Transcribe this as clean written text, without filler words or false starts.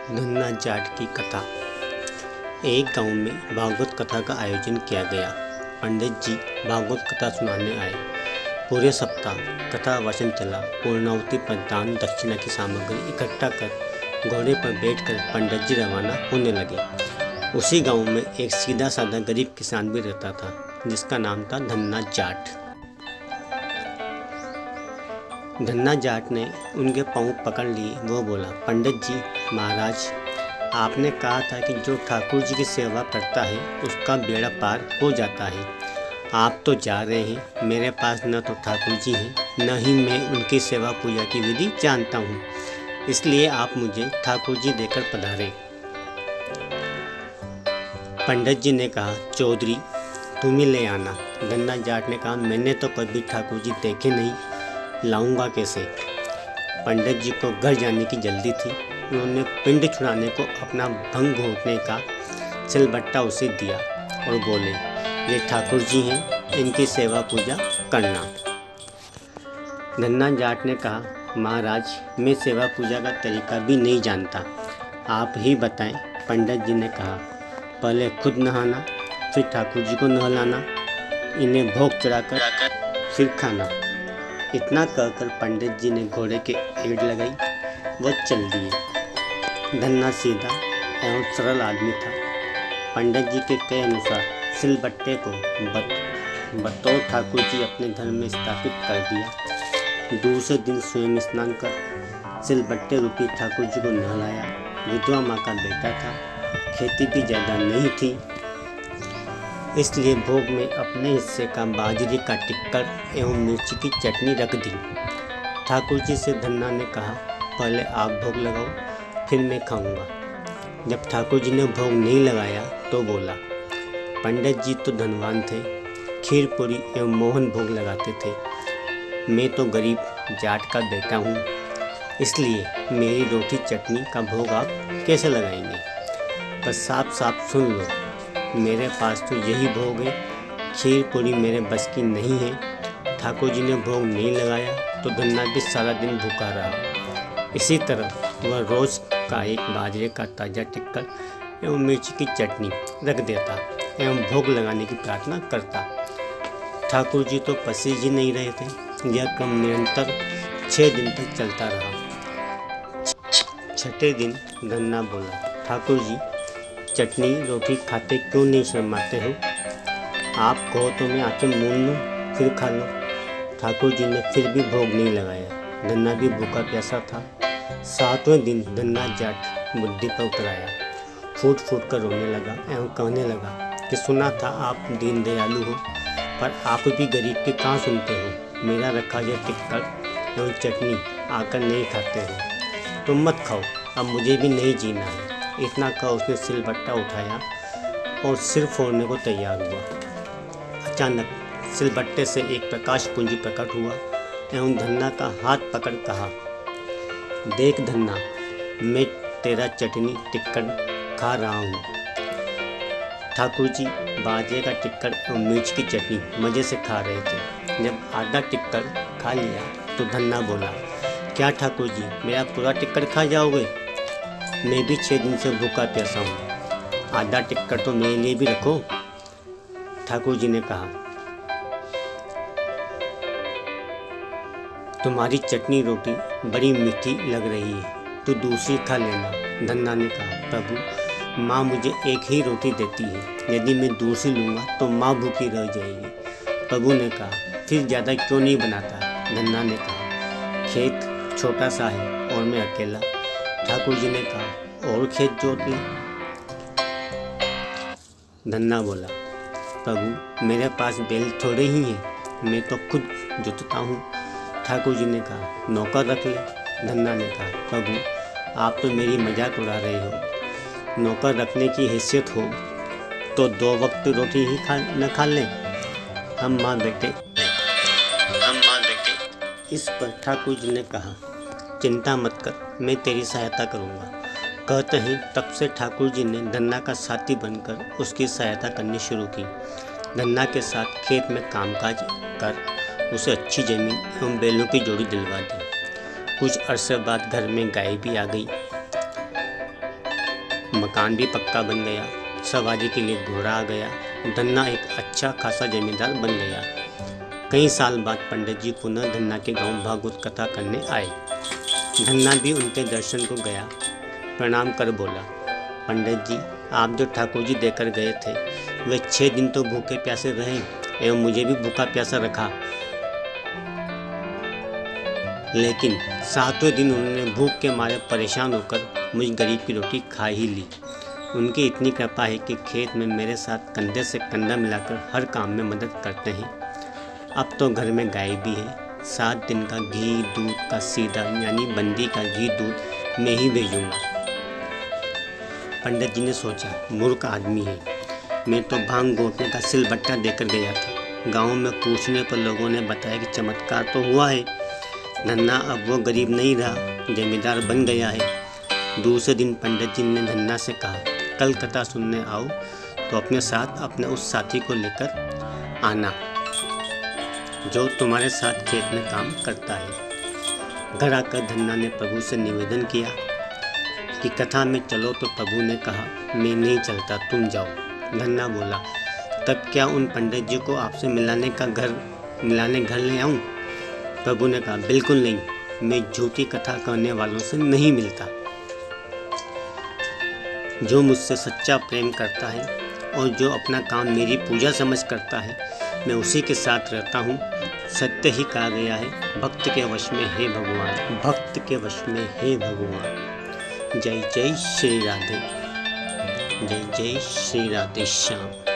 धन्ना जाट की कथा। एक गांव में भागवत कथा का आयोजन किया गया। पंडित जी भागवत कथा सुनाने आए। पूरे सप्ताह कथा वाचन चला। पूर्णाहुति पर दान दक्षिणा की सामग्री इकट्ठा कर घोड़े पर बैठकर पंडित जी रवाना होने लगे। उसी गांव में एक सीधा साधा गरीब किसान भी रहता था, जिसका नाम था धन्ना जाट। धन्ना जाट ने उनके पाँव पकड़ लिए। वो बोला, पंडित जी महाराज, आपने कहा था कि जो ठाकुर जी की सेवा करता है उसका बेड़ा पार हो जाता है। आप तो जा रहे हैं, मेरे पास न तो ठाकुर जी हैं, न ही मैं उनकी सेवा पूजा की विधि जानता हूँ, इसलिए आप मुझे ठाकुर जी देकर पधारें। पंडित जी ने कहा, चौधरी तुम ही ले आना। धन्ना जाट ने कहा, मैंने तो कभी ठाकुर जी देखे नहीं, लाऊंगा कैसे। पंडित जी को घर जाने की जल्दी थी। उन्होंने पिंड छुड़ाने को अपना भंग घोटने का सिलबट्टा उसे दिया और बोले, ये ठाकुर जी हैं, इनकी सेवा पूजा करना। धन्ना जाट ने कहा, महाराज मैं सेवा पूजा का तरीका भी नहीं जानता, आप ही बताएं। पंडित जी ने कहा, पहले खुद नहाना, फिर ठाकुर जी को नहलाना, इन्हें भोग चढ़ाकर फिर खाना। इतना कहकर पंडित जी ने घोड़े के एड़ लगाई। वह चल दिए। धन्ना सीधा एवं सरल आदमी था। पंडित जी के कहे अनुसार सिलबट्टे को बतौर ठाकुर जी अपने घर में स्थापित कर दिया। दूसरे दिन स्वयं स्नान कर सिलबट्टे रूपी ठाकुर जी को नहलाया। विधवा माँ का बेटा था, खेती भी ज़्यादा नहीं थी, इसलिए भोग में अपने हिस्से का बाजरे का टिक्कर एवं मिर्ची की चटनी रख दी। ठाकुर जी से धन्ना ने कहा, पहले आप भोग लगाओ, फिर मैं खाऊंगा। जब ठाकुर जी ने भोग नहीं लगाया तो बोला, पंडित जी तो धनवान थे, खीर पूरी एवं मोहन भोग लगाते थे। मैं तो गरीब जाट का बेटा हूँ, इसलिए मेरी रोटी चटनी का भोग आप कैसे लगाएंगे। बस साफ साफ सुन लो, मेरे पास तो यही भोग है, खीर पूरी मेरे बस की नहीं है। ठाकुर जी ने भोग नहीं लगाया तो धन्ना भी सारा दिन भूखा रहा। इसी तरह वह रोज़ का एक बाजरे का ताज़ा टिक्कर एवं मिर्ची की चटनी रख देता एवं भोग लगाने की प्रार्थना करता। ठाकुर जी तो पसीज ही नहीं रहे थे। यह क्रम निरंतर 6 दिन तक चलता रहा। छठे दिन धन्ना बोला, ठाकुर जी चटनी रोटी खाते क्यों नहीं शर्माते हो। आप कहो तो मैं आके मूल लूँ, फिर खा लो। ठाकुर जी ने फिर भी भोग नहीं लगाया। धन्ना भी भूखा प्यासा था। 7वें दिन धन्ना जाट बुद्धि पर उतर आया। फूट फूट कर रोने लगा एवं कहने लगा कि सुना था आप दीन दयालु हो, पर आप भी गरीब की कहाँ सुनते हो। मेरा रखा यह टिक्कर एवं चटनी आकर नहीं खाते हो, तुम मत खाओ, अब मुझे भी नहीं जीना है। इतना कह उसने सिलबट्टा उठाया और सिर फोड़ने को तैयार हुआ। अचानक सिलबट्टे से एक प्रकाश पुंज प्रकट हुआ एवं धन्ना का हाथ पकड़ कहा, देख धन्ना, मैं तेरा चटनी टिक्कर खा रहा हूँ। ठाकुर जी बाजे का टिक्कर एवं मिर्च की चटनी मज़े से खा रहे थे। जब आधा टिक्कर खा लिया तो धन्ना बोला, क्या ठाकुर जी मेरा पूरा टिक्कर खा जाओगे। मैं भी 6 दिन से भूखा प्यासा हूँ, आधा टिक्कर तो मेरे लिए भी रखो। ठाकुर जी ने कहा, तुम्हारी चटनी रोटी बड़ी मीठी लग रही है, तू दूसरी खा लेना। धन्ना ने कहा, प्रभु माँ मुझे एक ही रोटी देती है, यदि मैं दूसरी लूँगा तो माँ भूखी रह जाएगी। प्रभु ने कहा, फिर ज़्यादा क्यों नहीं बनाता। धन्ना ने कहा, खेत छोटा सा है और मैं अकेला। ठाकुर जी ने कहा, और खेत जोत ले। धन्ना बोला, प्रभु मेरे पास बैल थोड़े ही हैं, मैं तो खुद जोतता हूँ। ठाकुर जी ने कहा, नौकर रख ले। धन्ना ने कहा, प्रभु आप तो मेरी मजाक उड़ा रहे हो। नौकर रखने की हैसियत हो तो 2 वक्त रोटी ही न खा लें। हम माँ बेटे। इस पर ठाकुर जी ने कहा, चिंता मत कर, मैं तेरी सहायता करूँगा। कहते हैं तब से ठाकुर जी ने धन्ना का साथी बनकर उसकी सहायता करनी शुरू की। धन्ना के साथ खेत में कामकाज कर उसे अच्छी ज़मीन एवं बैलों की जोड़ी दिलवा दी। कुछ अरसे बाद घर में गाय भी आ गई। मकान भी पक्का बन गया, सवारी के लिए घोड़ा आ गया। धन्ना एक अच्छा खासा जमींदार बन गया। कई साल बाद पंडित जी पुनः धन्ना के गांव भागवत कथा करने आए। धन्ना भी उनके दर्शन को गया, प्रणाम कर बोला, पंडित जी, आप जो ठाकुर जी देकर गए थे वे 6 दिन तो भूखे प्यासे रहे एवं मुझे भी भूखा प्यासा रखा, लेकिन 7वें दिन उन्होंने भूख के मारे परेशान होकर मुझ गरीब की रोटी खा ही ली। उनकी इतनी कृपा है कि खेत में मेरे साथ कंधे से कंधा मिलाकर हर काम में मदद करते हैं। अब तो घर में गाय भी है। 7 दिन का घी दूध का सीधा यानी बंदी का घी दूध मैं ही भेजूंगा। पंडित जी ने सोचा, मूर्ख आदमी है, मैं तो भांग घोटने का सिलबट्टा देकर गया था। गांव में पूछने पर लोगों ने बताया कि चमत्कार तो हुआ है, धन्ना अब वो गरीब नहीं रहा, जमींदार बन गया है। दूसरे दिन पंडित जी ने धन्ना से कहा, कल कथा सुनने आओ तो अपने साथ अपने उस साथी को लेकर आना जो तुम्हारे साथ खेत में काम करता है। घर आकर धन्ना ने प्रभु से निवेदन किया कि कथा में चलो, तो प्रभु ने कहा, मैं नहीं चलता, तुम जाओ। धन्ना बोला, तब क्या उन पंडित जी को आपसे मिलाने घर ले आऊं? प्रभु ने कहा, बिल्कुल नहीं, मैं झूठी कथा करने वालों से नहीं मिलता। जो मुझसे सच्चा प्रेम करता है और जो अपना काम मेरी पूजा समझ करता है, मैं उसी के साथ रहता हूँ। सत्य ही कहा गया है, भक्त के वश में है भगवान, भक्त के वश में है भगवान। जय जय श्री राधे, जय जय श्री राधे श्याम।